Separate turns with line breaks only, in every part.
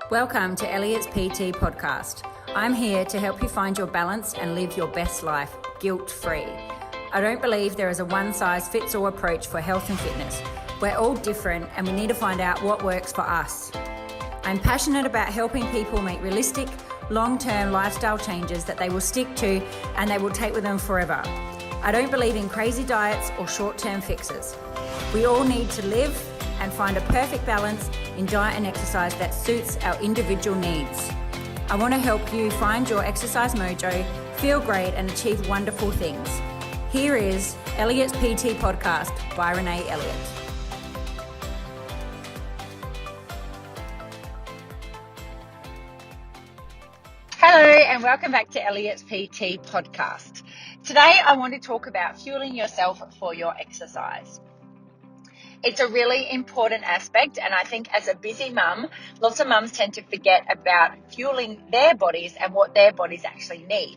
Welcome to Elliot's PT podcast. I'm here to help you find your balance and live your best life guilt-free. I don't believe there is a one-size-fits-all approach for health and fitness. We're all different and we need to find out what works for us. I'm passionate about helping people make realistic, long-term lifestyle changes that they will stick to and they will take with them forever. I don't believe in crazy diets or short-term fixes. We all need to live and find a perfect balance in diet and exercise that suits our individual needs. I want to help you find your exercise mojo, feel great and achieve wonderful things. Here is Elliot's PT podcast by Renee Elliott. Hello and welcome back to Elliot's PT podcast. Today I want to talk about fueling yourself for your exercise. It's a really important aspect, and I think as a busy mum, lots of mums tend to forget about fueling their bodies and what their bodies actually need.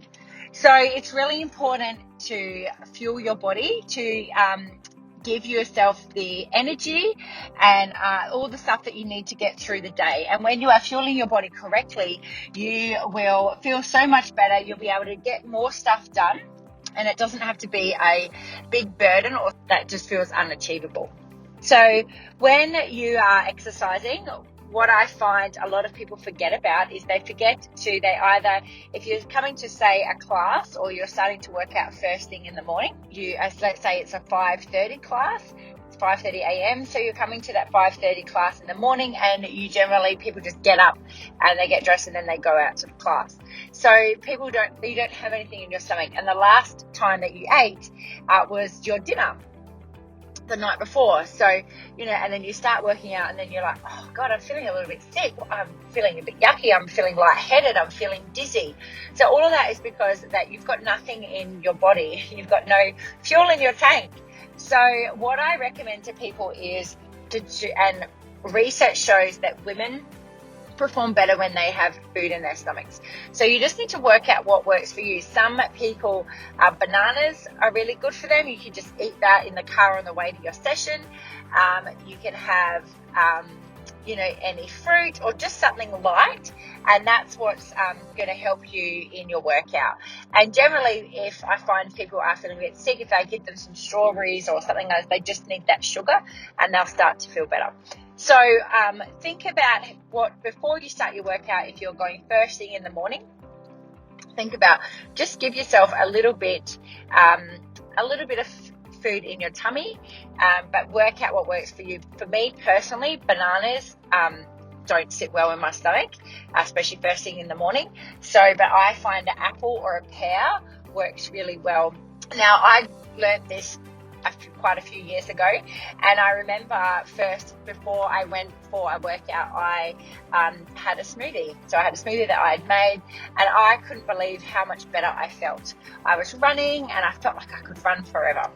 So it's really important to fuel your body, to give yourself the energy and all the stuff that you need to get through the day. And when you are fueling your body correctly, you will feel so much better. You'll be able to get more stuff done, and it doesn't have to be a big burden or that just feels unachievable. So when you are exercising, what I find a lot of people forget about is they either, if you're coming to say a class or you're starting to work out first thing in the morning, let's say it's a 5:30 class, it's 5:30 a.m. So you're coming to that 5:30 class in the morning and people just get up and they get dressed and then they go out to the class. So you don't have anything in your stomach. And the last time that you ate was your dinner the night before. So, and then you start working out and then you're like, oh God, I'm feeling a little bit sick. I'm feeling a bit yucky. I'm feeling lightheaded. I'm feeling dizzy. So all of that is because that you've got nothing in your body. You've got no fuel in your tank. So what I recommend to people is and research shows that women perform better when they have food in their stomachs. So you just need to work out what works for you. Some people, bananas are really good for them. You can just eat that in the car on the way to your session. You can have, any fruit or just something light, and that's what's going to help you in your workout. And generally, if I find people are feeling a bit sick, if I give them some strawberries or something like that, they just need that sugar and they'll start to feel better. So think about before you start your workout, if you're going first thing in the morning, think about just give yourself a little bit of food in your tummy, but work out what works for you. For me personally, bananas don't sit well in my stomach, especially first thing in the morning. But I find an apple or a pear works really well. Now, I learned this quite a few years ago, and I remember before I went for a workout, I had a smoothie. So I had a smoothie that I had made, and I couldn't believe how much better I felt. I was running and I felt like I could run forever.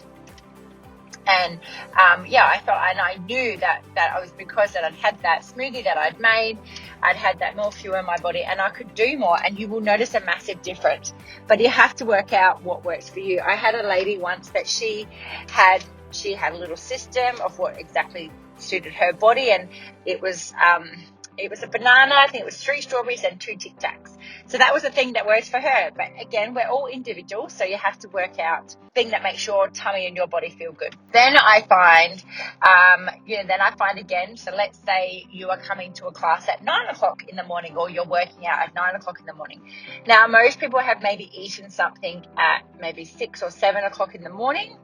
And I knew that it was because that I'd had that smoothie that I'd made, I'd had that more fuel in my body, and I could do more. And you will notice a massive difference. But you have to work out what works for you. I had a lady once that she had a little system of what exactly suited her body, and it was a banana. I think it was 3 strawberries and 2 Tic Tacs. So that was the thing that works for her. But again, we're all individuals, so you have to work out the thing that makes your tummy and your body feel good. Then I find, again, so let's say you are coming to a class at 9 o'clock in the morning, or you're working out at 9 o'clock in the morning. Now, most people have maybe eaten something at maybe 6 or 7 o'clock in the morning,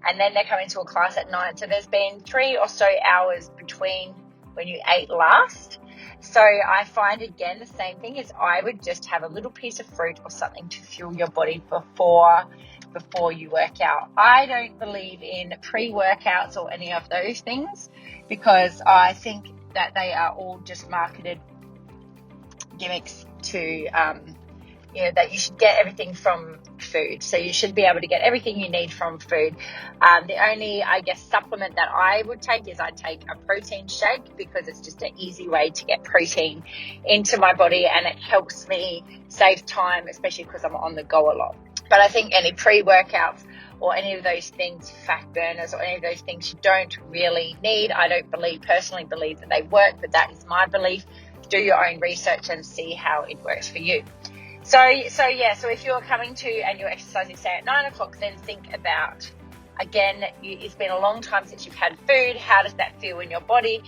and then they're coming to a class at 9. So there's been 3 or so hours between when you ate last. So I find, again, the same thing is I would just have a little piece of fruit or something to fuel your body before you work out. I don't believe in pre-workouts or any of those things, because I think that they are all just marketed gimmicks to that you should get everything from food. So you should be able to get everything you need from food. The only, supplement that I would take is I'd take a protein shake, because it's just an easy way to get protein into my body, and it helps me save time, especially because I'm on the go a lot. But I think any pre-workouts or any of those things, fat burners or any of those things, you don't really need. I don't personally believe that they work, but that is my belief. do your own research and see how it works for you. So if you're coming to and you're exercising, say at 9 o'clock, then think about, again, it's been a long time since you've had food. How does that feel in your body?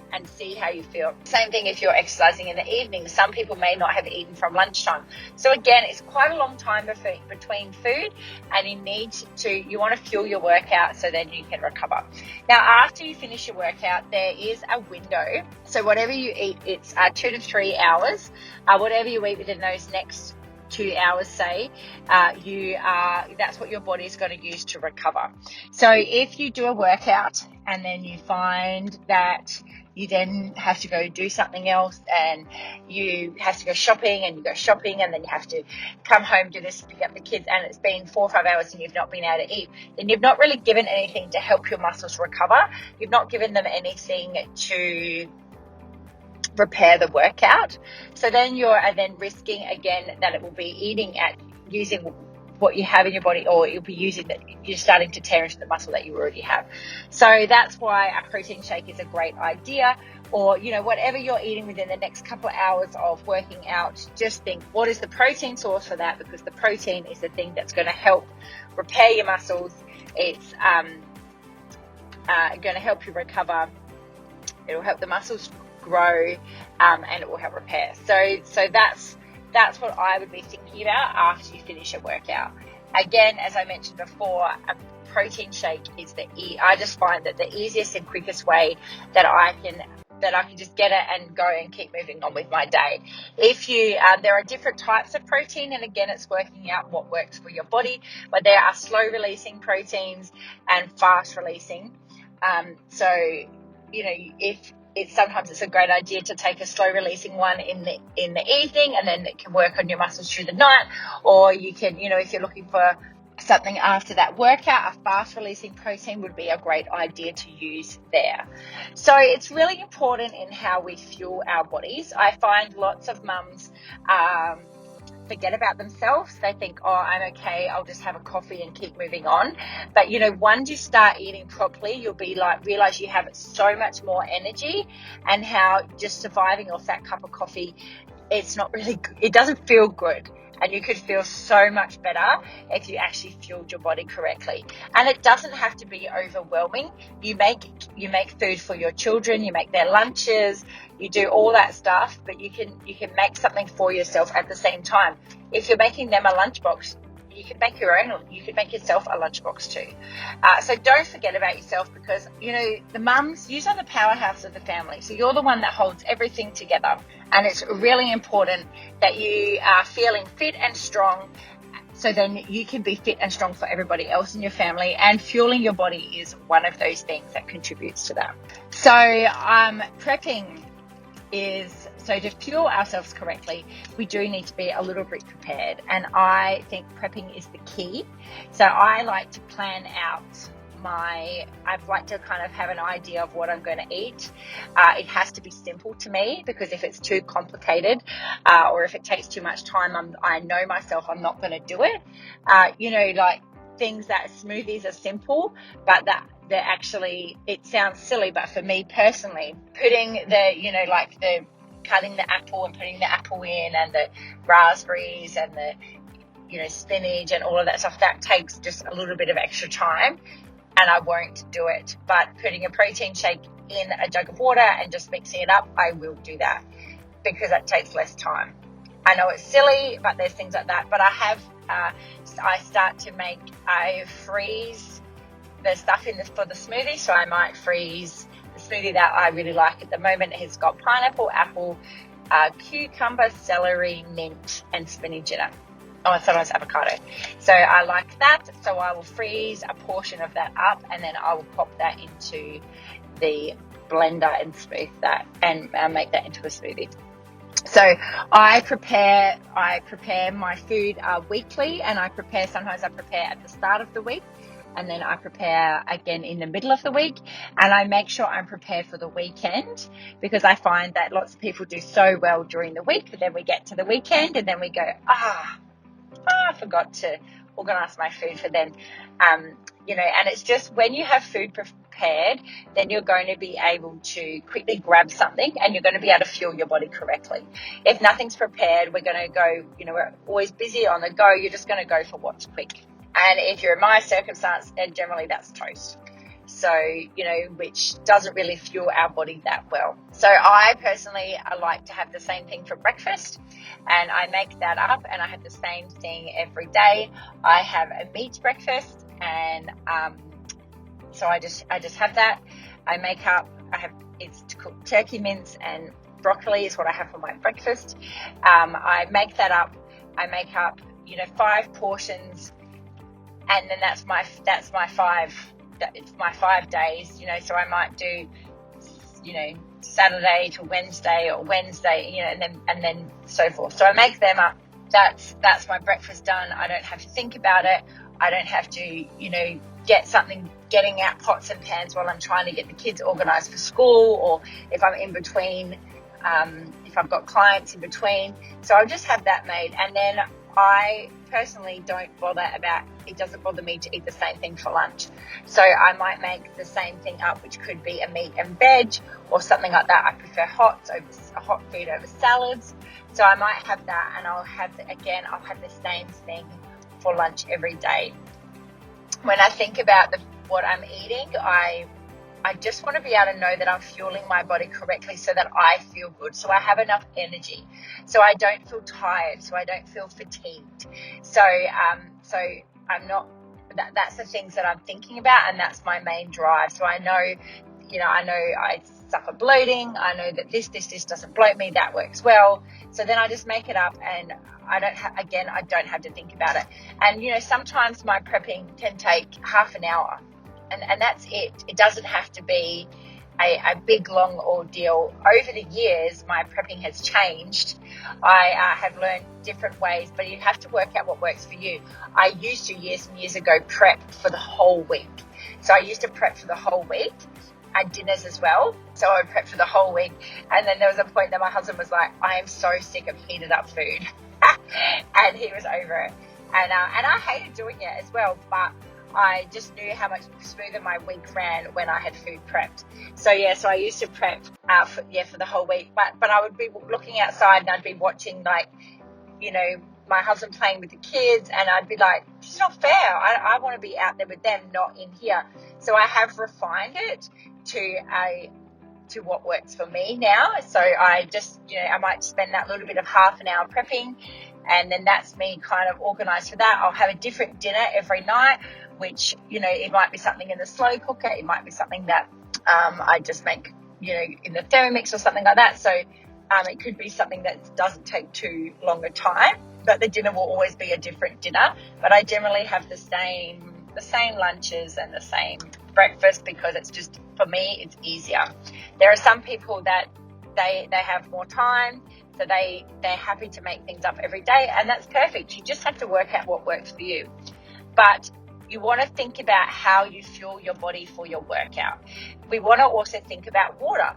And see how you feel. Same thing if you're exercising in the evening. Some people may not have eaten from lunchtime. So again, it's quite a long time between food, and you want to fuel your workout so then you can recover. Now, after you finish your workout, there is a window. So whatever you eat, it's 2 to 3 hours. Whatever you eat within those next 2 hours, say, that's what your body is going to use to recover. So if you do a workout and then you find that you then have to go do something else, and you have to go shopping, and you go shopping, and then you have to come home, do this, pick up the kids, and it's been 4 or 5 hours and you've not been able to eat, then you've not really given anything to help your muscles recover. You've not given them anything to repair the workout. So then you're risking again that it will be using what you have in your body, or you'll be using that you're starting to tear into the muscle that you already have. So that's why a protein shake is a great idea. Or, whatever you're eating within the next couple of hours of working out, just think, what is the protein source for that? Because the protein is the thing that's going to help repair your muscles. It's going to help you recover. It will help the muscles grow, and it will help repair. So that's what I would be thinking about after you finish a workout. Again, as I mentioned before, a protein shake is I just find that the easiest and quickest way that I can just get it and go and keep moving on with my day. If there are different types of protein, and again, it's working out what works for your body, but there are slow releasing proteins and fast releasing. Sometimes it's a great idea to take a slow releasing one in the evening, and then it can work on your muscles through the night. Or you can, if you're looking for something after that workout, a fast releasing protein would be a great idea to use there. So it's really important in how we fuel our bodies. I find lots of mums forget about themselves. They think, I'm okay, I'll just have a coffee and keep moving on. But once you start eating properly, you'll be realize you have so much more energy, and how just surviving off that cup of coffee, it doesn't feel good. And you could feel so much better if you actually fueled your body correctly. And it doesn't have to be overwhelming. You make food for your children, you make their lunches, you do all that stuff, but you can make something for yourself at the same time. If you're making them a lunchbox, you can make you could make yourself a lunchbox too. So don't forget about yourself, because, the mums, you're the powerhouse of the family. So you're the one that holds everything together. And it's really important that you are feeling fit and strong, so then you can be fit and strong for everybody else in your family. And fueling your body is one of those things that contributes to that. So prepping so to fuel ourselves correctly, we do need to be a little bit prepared. And I think prepping is the key. So I like to plan out I'd like to kind of have an idea of what I'm going to eat. It has to be simple to me, because if it's too complicated, or if it takes too much time, I know myself, I'm not going to do it. Like things that smoothies are simple, but they're actually, it sounds silly, but for me personally, putting cutting the apple and putting the apple in, and the raspberries and the spinach and all of that stuff, that takes just a little bit of extra time, and I won't do it. But putting a protein shake in a jug of water and just mixing it up, I will do that, because that takes less time. I know it's silly, but there's things like that. But I freeze the stuff for the smoothie. So I might freeze the smoothie that I really like at the moment. It has got pineapple, apple, cucumber, celery, mint, and spinach in it. Oh, sometimes avocado. So I like that. So I will freeze a portion of that up, and then I will pop that into the blender and smooth that, and make that into a smoothie. So I prepare my food weekly, and sometimes I prepare at the start of the week, and then I prepare again in the middle of the week, and I make sure I'm prepared for the weekend, because I find that lots of people do so well during the week, but then we get to the weekend and then we go, I forgot to organise my food for then. And it's just when you have food prepared, then you're going to be able to quickly grab something and you're going to be able to fuel your body correctly. If nothing's prepared, we're going to go, we're always busy on the go. You're just going to go for what's quick. And if you're in my circumstance, and generally that's toast. So, which doesn't really fuel our body that well. So I personally like to have the same thing for breakfast, and I make that up, and I have the same thing every day. I have a meat breakfast, and so I just have that. It's cooked turkey mince and broccoli is what I have for my breakfast. I make that up. I make up 5 portions, and then that's my 5. It's my 5 days, so I might do, Saturday to Wednesday or Wednesday, and then so forth. So I make them up. That's my breakfast done. I don't have to think about it. I don't have to, getting out pots and pans while I'm trying to get the kids organized for school, or if I'm in between, if I've got clients in between. So I'll just have that made. And then I personally it doesn't bother me to eat the same thing for lunch. So I might make the same thing up, which could be a meat and veg or something like that. I prefer hot food over salads. So I might have that, and I'll have the same thing for lunch every day. When I think about what I'm eating, I just want to be able to know that I'm fueling my body correctly so that I feel good, so I have enough energy, so I don't feel tired, so I don't feel fatigued. So I'm not, that's the things that I'm thinking about, and that's my main drive. So I know I suffer bloating. I know that this doesn't bloat me. That works well. So then I just make it up, and I don't have to think about it. And, sometimes my prepping can take half an hour. And that's it. It doesn't have to be a big, long ordeal. Over the years, my prepping has changed. I have learned different ways, but you have to work out what works for you. I used to, years and years ago, prep for the whole week. So I used to prep for the whole week, and dinners as well. So I would prep for the whole week. And then there was a point that my husband was like, I am so sick of heated up food. And he was over it. And I hated doing it as well, but I just knew how much smoother my week ran when I had food prepped. So I used to prep for the whole week. But I would be looking outside, and I'd be watching my husband playing with the kids, and I'd be like, it's not fair. I want to be out there with them, not in here. So I have refined it to what works for me now. So I just, I might spend that little bit of half an hour prepping, and then that's me kind of organized for that. I'll have a different dinner every night, which, it might be something in the slow cooker. It might be something that I just make, in the Thermomix or something like that. So it could be something that doesn't take too long a time, but the dinner will always be a different dinner. But I generally have the same lunches and the same breakfast, because it's just, for me, it's easier. There are some people that they have more time, so they're happy to make things up every day, and that's perfect. You just have to work out what works for you. But you want to think about how you fuel your body for your workout. We want to also think about water.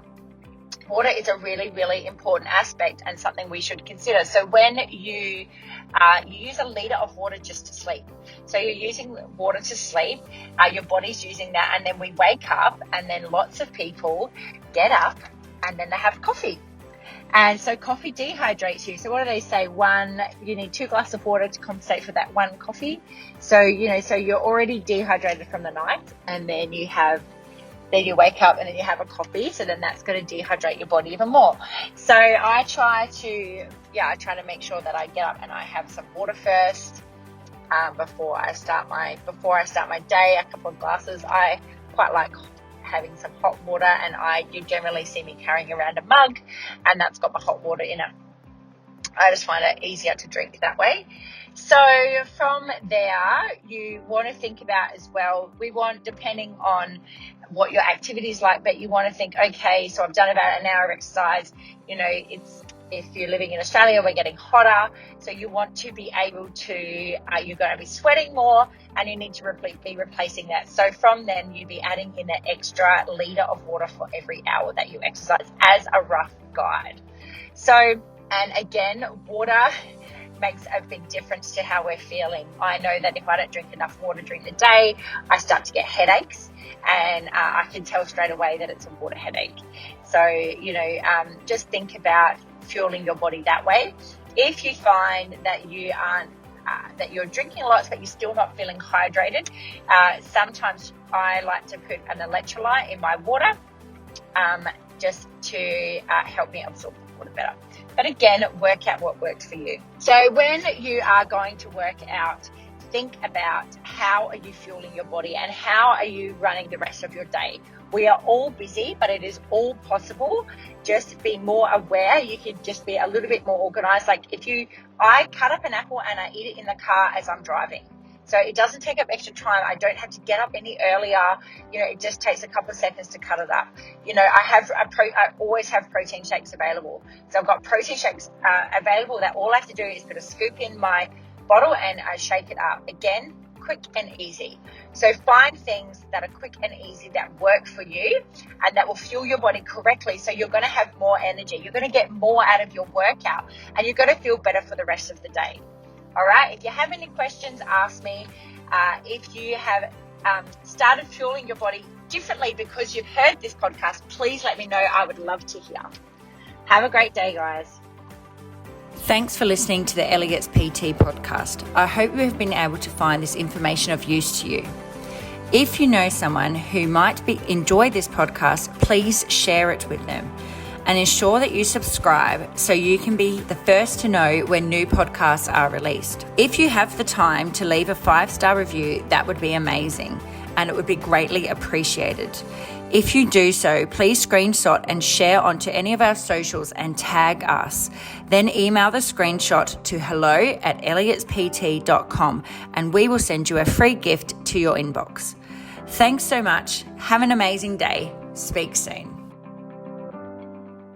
Water is a really, really important aspect and something we should consider. So when you use a liter of water just to sleep. So you're using water to sleep, your body's using that, and then we wake up, and then lots of people get up and then they have coffee. And so coffee dehydrates you. So what do they say? You need 2 glasses of water to compensate for that 1 coffee. So, so you're already dehydrated from the night, and then you wake up and then you have a coffee. So then that's going to dehydrate your body even more. So I try to make sure that I get up and I have some water first, before I start my day, a couple of glasses. I quite like having some hot water, and you generally see me carrying around a mug, and that's got my hot water in it. I just find it easier to drink that way. So from there, you want to think about as well, depending on what your activity is like, but you want to think, okay, so I've done about an hour of exercise. If you're living in Australia, we're getting hotter. So you want to be able to, you're going to be sweating more, and you need to be replacing that. So from then, you'd be adding in an extra liter of water for every hour that you exercise as a rough guide. So, and again, water makes a big difference to how we're feeling. I know that if I don't drink enough water during the day, I start to get headaches. and I can tell straight away that it's a water headache. So, just think about fueling your body that way. If you find that you aren't that you're drinking lots but you're still not feeling hydrated, sometimes I like to put an electrolyte in my water just to help me absorb the water better. But again, work out what works for you. So when you are going to work out, think about how are you fueling your body and how are you running the rest of your day. We are all busy, but it is all possible. Just be more aware. You can just be a little bit more organized. Like I cut up an apple and I eat it in the car as I'm driving. So it doesn't take up extra time. I don't have to get up any earlier. It just takes a couple of seconds to cut it up. I always have protein shakes available. So I've got protein shakes available that all I have to do is put a scoop in my bottle and I shake it up. Again, quick and easy. So find things that are quick and easy that work for you and that will fuel your body correctly. So you're going to have more energy. You're going to get more out of your workout and you're going to feel better for the rest of the day. All right. If you have any questions, ask me. If you have started fueling your body differently because you've heard this podcast, please let me know. I would love to hear. Have a great day, guys.
Thanks for listening to the Elliott's PT podcast. I hope you have been able to find this information of use to you. If you know someone who might enjoy this podcast, please share it with them and ensure that you subscribe so you can be the first to know when new podcasts are released. If you have the time to leave a 5-star review, that would be amazing and it would be greatly appreciated. If you do so, please screenshot and share onto any of our socials and tag us. Then email the screenshot to hello@elliotspt.com and we will send you a free gift to your inbox. Thanks so much. Have an amazing day. Speak soon.